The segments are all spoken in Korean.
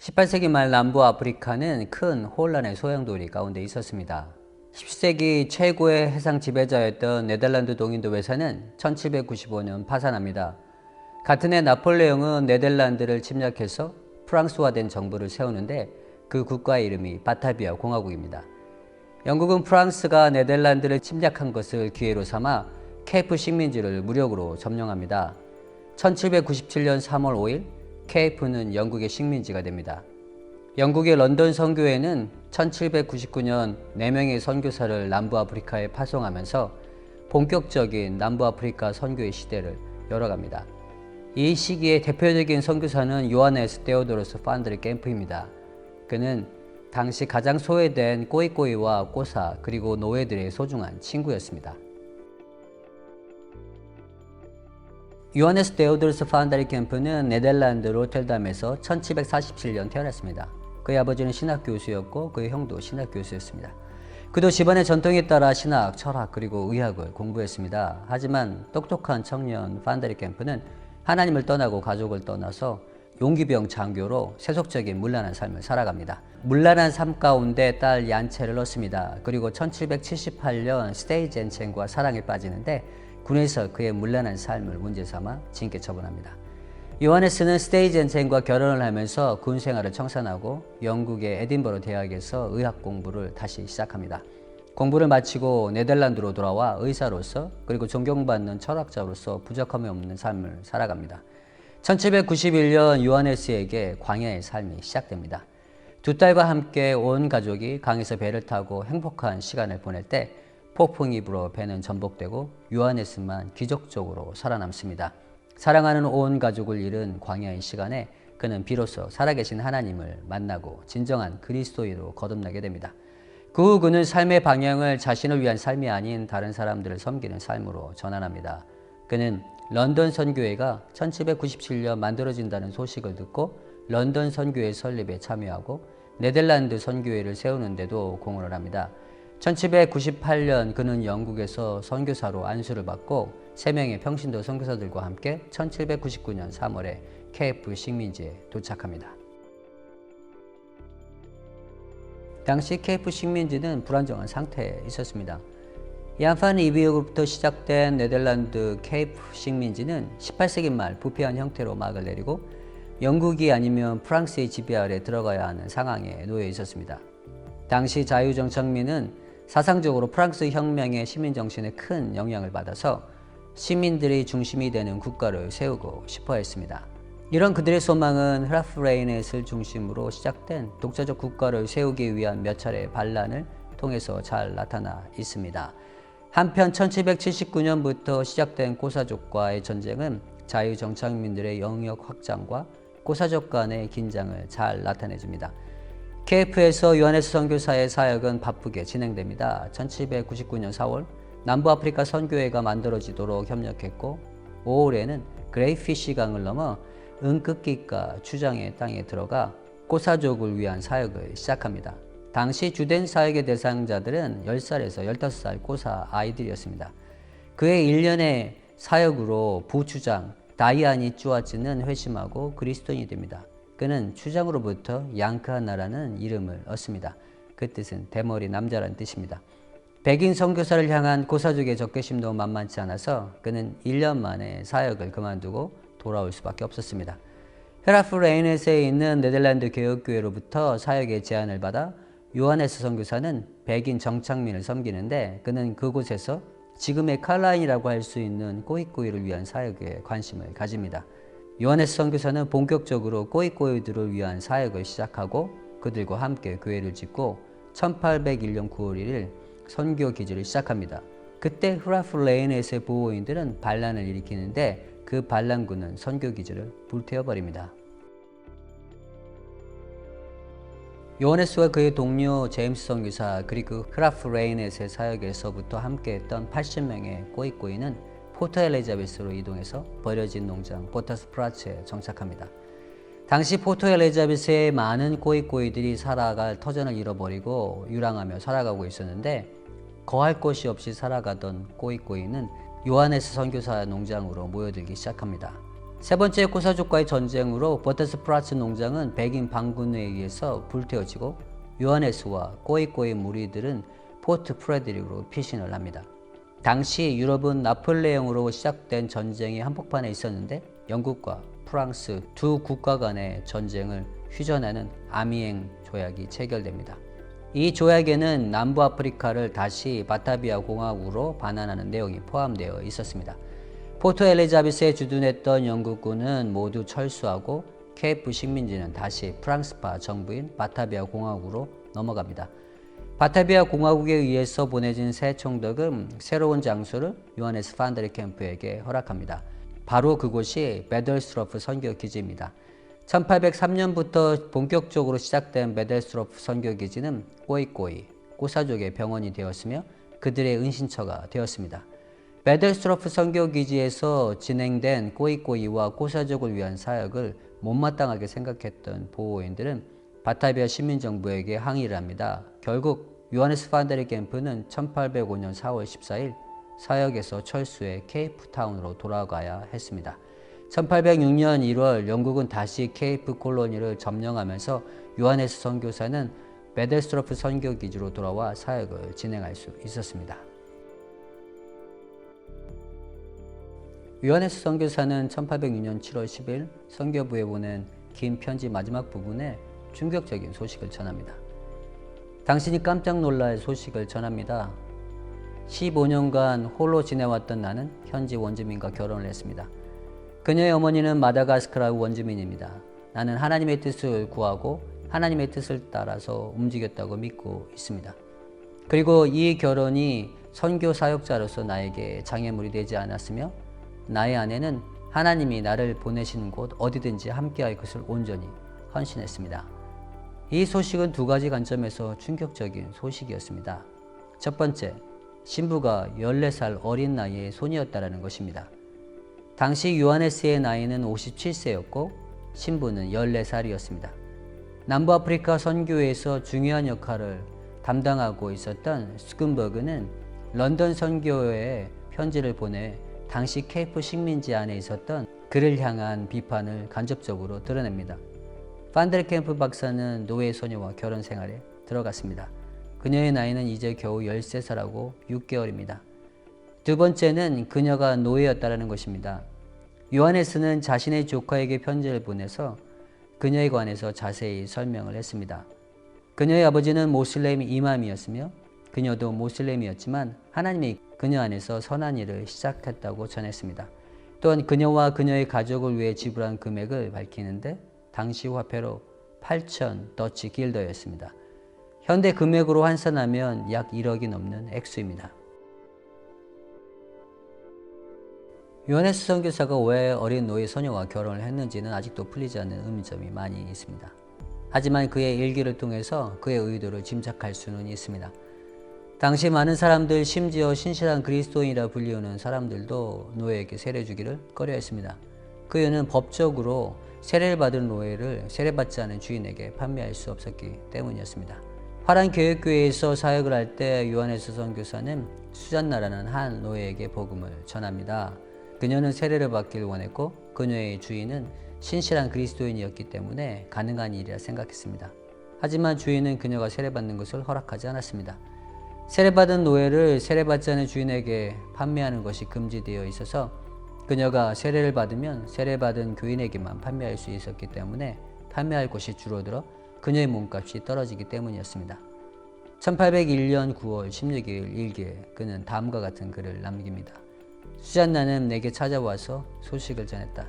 18세기 말 남부 아프리카는 큰 혼란의 소용돌이 가운데 있었습니다. 17세기 최고의 해상 지배자였던 네덜란드 동인도 회사는 1795년 파산합니다. 같은 해 나폴레옹은 네덜란드를 침략해서 프랑스화된 정부를 세우는데 그 국가의 이름이 바타비아 공화국입니다. 영국은 프랑스가 네덜란드를 침략한 것을 기회로 삼아 케이프 식민지를 무력으로 점령합니다. 1797년 3월 5일 케이프는 영국의 식민지가 됩니다. 영국의 런던 선교회는 1799년 4명의 선교사를 남부아프리카에 파송하면서 본격적인 남부아프리카 선교의 시대를 열어갑니다. 이 시기의 대표적인 선교사는 요하네스 데오도루스 판데르 캠프입니다. 그는 당시 가장 소외된 꼬이꼬이와 꼬사 그리고 노예들의 소중한 친구였습니다. 요하네스 데오도루스 판데르 캠프는 네덜란드 로텔담에서 1747년 태어났습니다. 그의 아버지는 신학 교수였고 그의 형도 신학 교수였습니다. 그도 집안의 전통에 따라 신학, 철학 그리고 의학을 공부했습니다. 하지만 똑똑한 청년 판데르 캠프는 하나님을 떠나고 가족을 떠나서 용기병 장교로 세속적인 문란한 삶을 살아갑니다. 문란한 삶 가운데 딸 얀체를 얻습니다. 그리고 1778년 스테이젠첸과 사랑에 빠지는데 군에서 그의 문란한 삶을 문제 삼아 징계 처분합니다. 요하네스는 스테이젠첸과 결혼을 하면서 군 생활을 청산하고 영국의 에딘버러 대학에서 의학 공부를 다시 시작합니다. 공부를 마치고 네덜란드로 돌아와 의사로서 그리고 존경받는 철학자로서 부족함이 없는 삶을 살아갑니다. 1791년 요하네스에게 광야의 삶이 시작됩니다. 두 딸과 함께 온 가족이 강에서 배를 타고 행복한 시간을 보낼 때 폭풍이 불어 배는 전복되고 요하네스만 기적적으로 살아남습니다. 사랑하는 온 가족을 잃은 광야의 시간에 그는 비로소 살아계신 하나님을 만나고 진정한 그리스도인으로 거듭나게 됩니다. 그 후 그는 삶의 방향을 자신을 위한 삶이 아닌 다른 사람들을 섬기는 삶으로 전환합니다. 그는 런던 선교회가 1797년 만들어진다는 소식을 듣고 런던 선교회 설립에 참여하고 네덜란드 선교회를 세우는 데도 공헌을 합니다. 1798년 그는 영국에서 선교사로 안수를 받고 3명의 평신도 선교사들과 함께 1799년 3월에 케이프 식민지에 도착합니다. 당시 케이프 식민지는 불안정한 상태에 있었습니다. 얀판 이비역으로부터 시작된 네덜란드 케이프 식민지는 18세기 말 부패한 형태로 막을 내리고 영국이 아니면 프랑스의 지배 아래 들어가야 하는 상황에 놓여 있었습니다. 당시 자유정착민은 사상적으로 프랑스 혁명의 시민정신에 큰 영향을 받아서 시민들이 중심이 되는 국가를 세우고 싶어 했습니다. 이런 그들의 소망은 흐라프레이넷을 중심으로 시작된 독자적 국가를 세우기 위한 몇 차례의 반란을 통해서 잘 나타나 있습니다. 한편 1779년부터 시작된 고사족과의 전쟁은 자유정착민들의 영역 확장과 고사족 간의 긴장을 잘 나타내줍니다. 케이프에서 요하네스 선교사의 사역은 바쁘게 진행됩니다. 1799년 4월 남부아프리카 선교회가 만들어지도록 협력했고 5월에는 그레이피쉬 강을 넘어 은끝기가 추장의 땅에 들어가 고사족을 위한 사역을 시작합니다. 당시 주된 사역의 대상자들은 10살에서 15살 고사 아이들이었습니다. 그의 1년의 사역으로 부추장 다이아니 쭈아찌는 회심하고 그리스도인이 됩니다. 그는 추장으로부터 양크하나라는 이름을 얻습니다. 그 뜻은 대머리 남자라는 뜻입니다. 백인 선교사를 향한 고사족의 적개심도 만만치 않아서 그는 1년 만에 사역을 그만두고 돌아올 수밖에 없었습니다. 헤라프레이넷에 있는 네덜란드 개혁교회로부터 사역의 제안을 받아 요하네스 선교사는 백인 정착민을 섬기는데 그는 그곳에서 지금의 칼라인이라고 할 수 있는 꼬이꼬이를 위한 사역에 관심을 가집니다. 요하네스 선교사는 본격적으로 꼬이꼬이들을 위한 사역을 시작하고 그들과 함께 교회를 짓고 1801년 9월 1일 선교 기지를 시작합니다. 그때 흐라프레이넷의 보호인들은 반란을 일으키는데 그 반란군은 선교 기지를 불태워버립니다. 요하네스와 그의 동료 제임스 선교사 그리고 흐라프레이넷의 사역에서부터 함께했던 80명의 꼬이꼬이는 포트 엘리자베스로 이동해서 버려진 농장 보타스 프라츠에 정착합니다. 당시 포트 엘리자베스의 많은 꼬이꼬이들이 살아갈 터전을 잃어버리고 유랑하며 살아가고 있었는데 거할 곳이 없이 살아가던 꼬이꼬이는 요하네스 선교사 농장으로 모여들기 시작합니다. 세 번째 고사족과의 전쟁으로 버터스프라츠 농장은 백인 반군에 의해서 불태워지고 요하네스와 꼬이꼬이 무리들은 포트 프레드릭으로 피신을 합니다. 당시 유럽은 나폴레옹으로 시작된 전쟁이 한복판에 있었는데 영국과 프랑스 두 국가 간의 전쟁을 휴전하는 아미엥 조약이 체결됩니다. 이 조약에는 남부아프리카를 다시 바타비아 공화국으로 반환하는 내용이 포함되어 있었습니다. 포트 엘리자베스에 주둔했던 영국군은 모두 철수하고 케이프 식민지는 다시 프랑스파 정부인 바타비아 공화국으로 넘어갑니다. 바타비아 공화국에 의해서 보내진 새 총독은 새로운 장소를 요하네스 판데르캠프에게 허락합니다. 바로 그곳이 베델스트로프 선교 기지입니다. 1803년부터 본격적으로 시작된 베델스트로프 선교 기지는 꼬이꼬이, 고사족의 병원이 되었으며 그들의 은신처가 되었습니다. 베델스트로프 선교 기지에서 진행된 꼬이꼬이와 고사족을 위한 사역을 못마땅하게 생각했던 보호인들은 바타비아 시민정부에게 항의를 합니다. 결국 요하네스 판데르캠프는 1805년 4월 14일 사역에서 철수해 케이프타운으로 돌아가야 했습니다. 1806년 1월 영국은 다시 케이프 콜로니를 점령하면서 요하네스 선교사는 베델스트로프 선교기지로 돌아와 사역을 진행할 수 있었습니다. 요하네스 선교사는 1806년 7월 10일 선교부에 보낸 긴 편지 마지막 부분에 충격적인 소식을 전합니다. 당신이 깜짝 놀랄 소식을 전합니다. 15년간 홀로 지내왔던 나는 현지 원주민과 결혼을 했습니다. 그녀의 어머니는 마다가스카르 원주민입니다. 나는 하나님의 뜻을 구하고 하나님의 뜻을 따라서 움직였다고 믿고 있습니다. 그리고 이 결혼이 선교 사역자로서 나에게 장애물이 되지 않았으며 나의 아내는 하나님이 나를 보내신 곳 어디든지 함께할 것을 온전히 헌신했습니다. 이 소식은 두 가지 관점에서 충격적인 소식이었습니다. 첫 번째, 신부가 14살 어린 나이의 소녀였다는 것입니다. 당시 요하네스의 나이는 57세였고 신부는 14살이었습니다. 남부아프리카 선교에서 중요한 역할을 담당하고 있었던 스쿤버그는 런던 선교회에 편지를 보내 당시 케이프 식민지 안에 있었던 그를 향한 비판을 간접적으로 드러냅니다. 판데르캠프 박사는 노예 소녀와 결혼 생활에 들어갔습니다. 그녀의 나이는 이제 겨우 13살하고 6개월입니다. 두 번째는 그녀가 노예였다는 것입니다. 요하네스는 자신의 조카에게 편지를 보내서 그녀에 관해서 자세히 설명을 했습니다. 그녀의 아버지는 모슬렘 이맘이었으며 그녀도 모슬렘이었지만 하나님이 그녀 안에서 선한 일을 시작했다고 전했습니다. 또한 그녀와 그녀의 가족을 위해 지불한 금액을 밝히는데 당시 화폐로 8,000 더치 길더였습니다. 현대 금액으로 환산하면 약 1억이 넘는 액수입니다. 요하네스 선교사가 왜 어린 노예 소녀와 결혼을 했는지는 아직도 풀리지 않는 의문점이 많이 있습니다. 하지만 그의 일기를 통해서 그의 의도를 짐작할 수는 있습니다. 당시 많은 사람들, 심지어 신실한 그리스도인이라 불리우는 사람들도 노예에게 세례 주기를 꺼려했습니다. 그 이유는 법적으로 세례를 받은 노예를 세례받지 않은 주인에게 판매할 수 없었기 때문이었습니다. 화란교역교회에서 사역을 할 때 요하네스 선교사는 수잔나라는 한 노예에게 복음을 전합니다. 그녀는 세례를 받기를 원했고 그녀의 주인은 신실한 그리스도인이었기 때문에 가능한 일이라 생각했습니다. 하지만 주인은 그녀가 세례받는 것을 허락하지 않았습니다. 세례받은 노예를 세례받지 않은 주인에게 판매하는 것이 금지되어 있어서 그녀가 세례를 받으면 세례받은 교인에게만 판매할 수 있었기 때문에 판매할 곳이 줄어들어 그녀의 몸값이 떨어지기 때문이었습니다. 1801년 9월 16일 일기에 그는 다음과 같은 글을 남깁니다. 수잔나는 내게 찾아와서 소식을 전했다.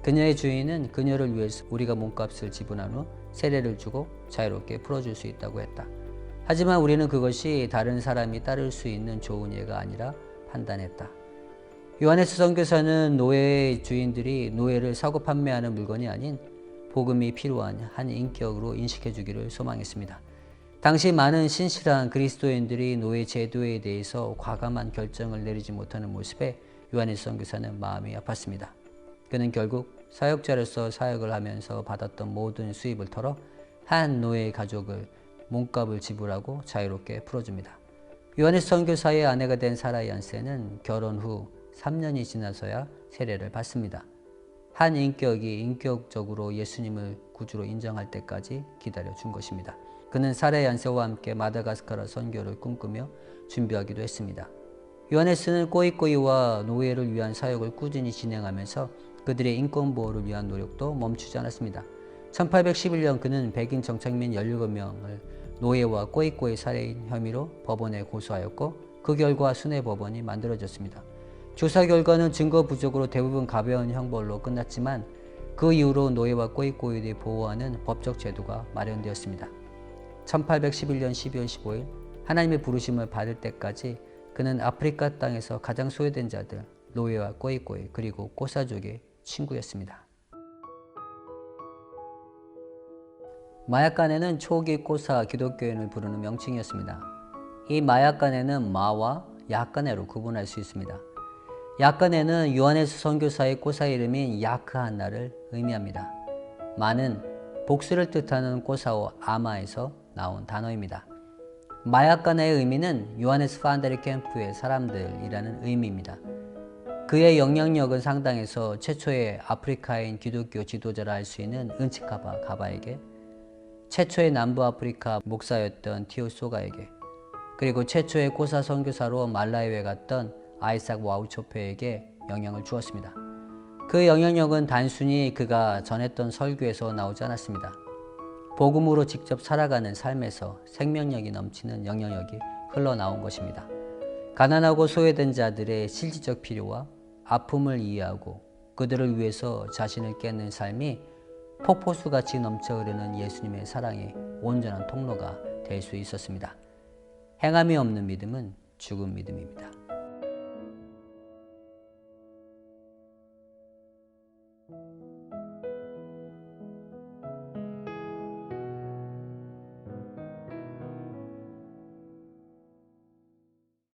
그녀의 주인은 그녀를 위해서 우리가 몸값을 지불한 후 세례를 주고 자유롭게 풀어줄 수 있다고 했다. 하지만 우리는 그것이 다른 사람이 따를 수 있는 좋은 예가 아니라 판단했다. 요하네스 선교사는 노예의 주인들이 노예를 사고 판매하는 물건이 아닌 복음이 필요한 한 인격으로 인식해 주기를 소망했습니다. 당시 많은 신실한 그리스도인들이 노예 제도에 대해서 과감한 결정을 내리지 못하는 모습에 요하네스 선교사는 마음이 아팠습니다. 그는 결국 사역자로서 사역을 하면서 받았던 모든 수입을 털어 한 노예의 가족을 몸값을 지불하고 자유롭게 풀어줍니다. 요하네스 선교사의 아내가 된 사라 얀센은 결혼 후 3년이 지나서야 세례를 받습니다. 한 인격이 인격적으로 예수님을 구주로 인정할 때까지 기다려준 것입니다. 그는 살해 연세와 함께 마다가스카르 선교를 꿈꾸며 준비하기도 했습니다. 요하네스는 꼬이꼬이와 노예를 위한 사역을 꾸준히 진행하면서 그들의 인권보호를 위한 노력도 멈추지 않았습니다. 1811년 그는 백인 정착민 17명을 노예와 꼬이꼬이 살해인 혐의로 법원에 고소하였고 그 결과 순회 법원이 만들어졌습니다. 조사 결과는 증거 부족으로 대부분 가벼운 형벌로 끝났지만 그 이후로 노예와 꼬이꼬이를 보호하는 법적 제도가 마련되었습니다. 1811년 12월 15일 하나님의 부르심을 받을 때까지 그는 아프리카 땅에서 가장 소외된 자들, 노예와 꼬이꼬이 그리고 꼬사족의 친구였습니다. 마약간에는 초기 꼬사 기독교인을 부르는 명칭이었습니다. 이 마약간에는 마와 야간에로 구분할 수 있습니다. 야간에는 요하네스 선교사의 꼬사 이름인 야크한나를 의미합니다. 마는 복수를 뜻하는 꼬사오 아마에서 나온 단어입니다. 마약간의 의미는 요하네스 파안데르 캠프의 사람들이라는 의미입니다. 그의 영향력은 상당해서 최초의 아프리카인 기독교 지도자라 할 수 있는 은치카바 가바에게, 최초의 남부 아프리카 목사였던 티오소가에게, 그리고 최초의 꼬사 선교사로 말라위에 갔던 아이삭 와우초페에게 영향을 주었습니다. 그 영향력은 단순히 그가 전했던 설교에서 나오지 않았습니다. 복음으로 직접 살아가는 삶에서 생명력이 넘치는 영향력이 흘러나온 것입니다. 가난하고 소외된 자들의 실질적 필요와 아픔을 이해하고 그들을 위해서 자신을 깨는 삶이 폭포수같이 넘쳐 흐르는 예수님의 사랑의 온전한 통로가 될 수 있었습니다. 행함이 없는 믿음은 죽은 믿음입니다.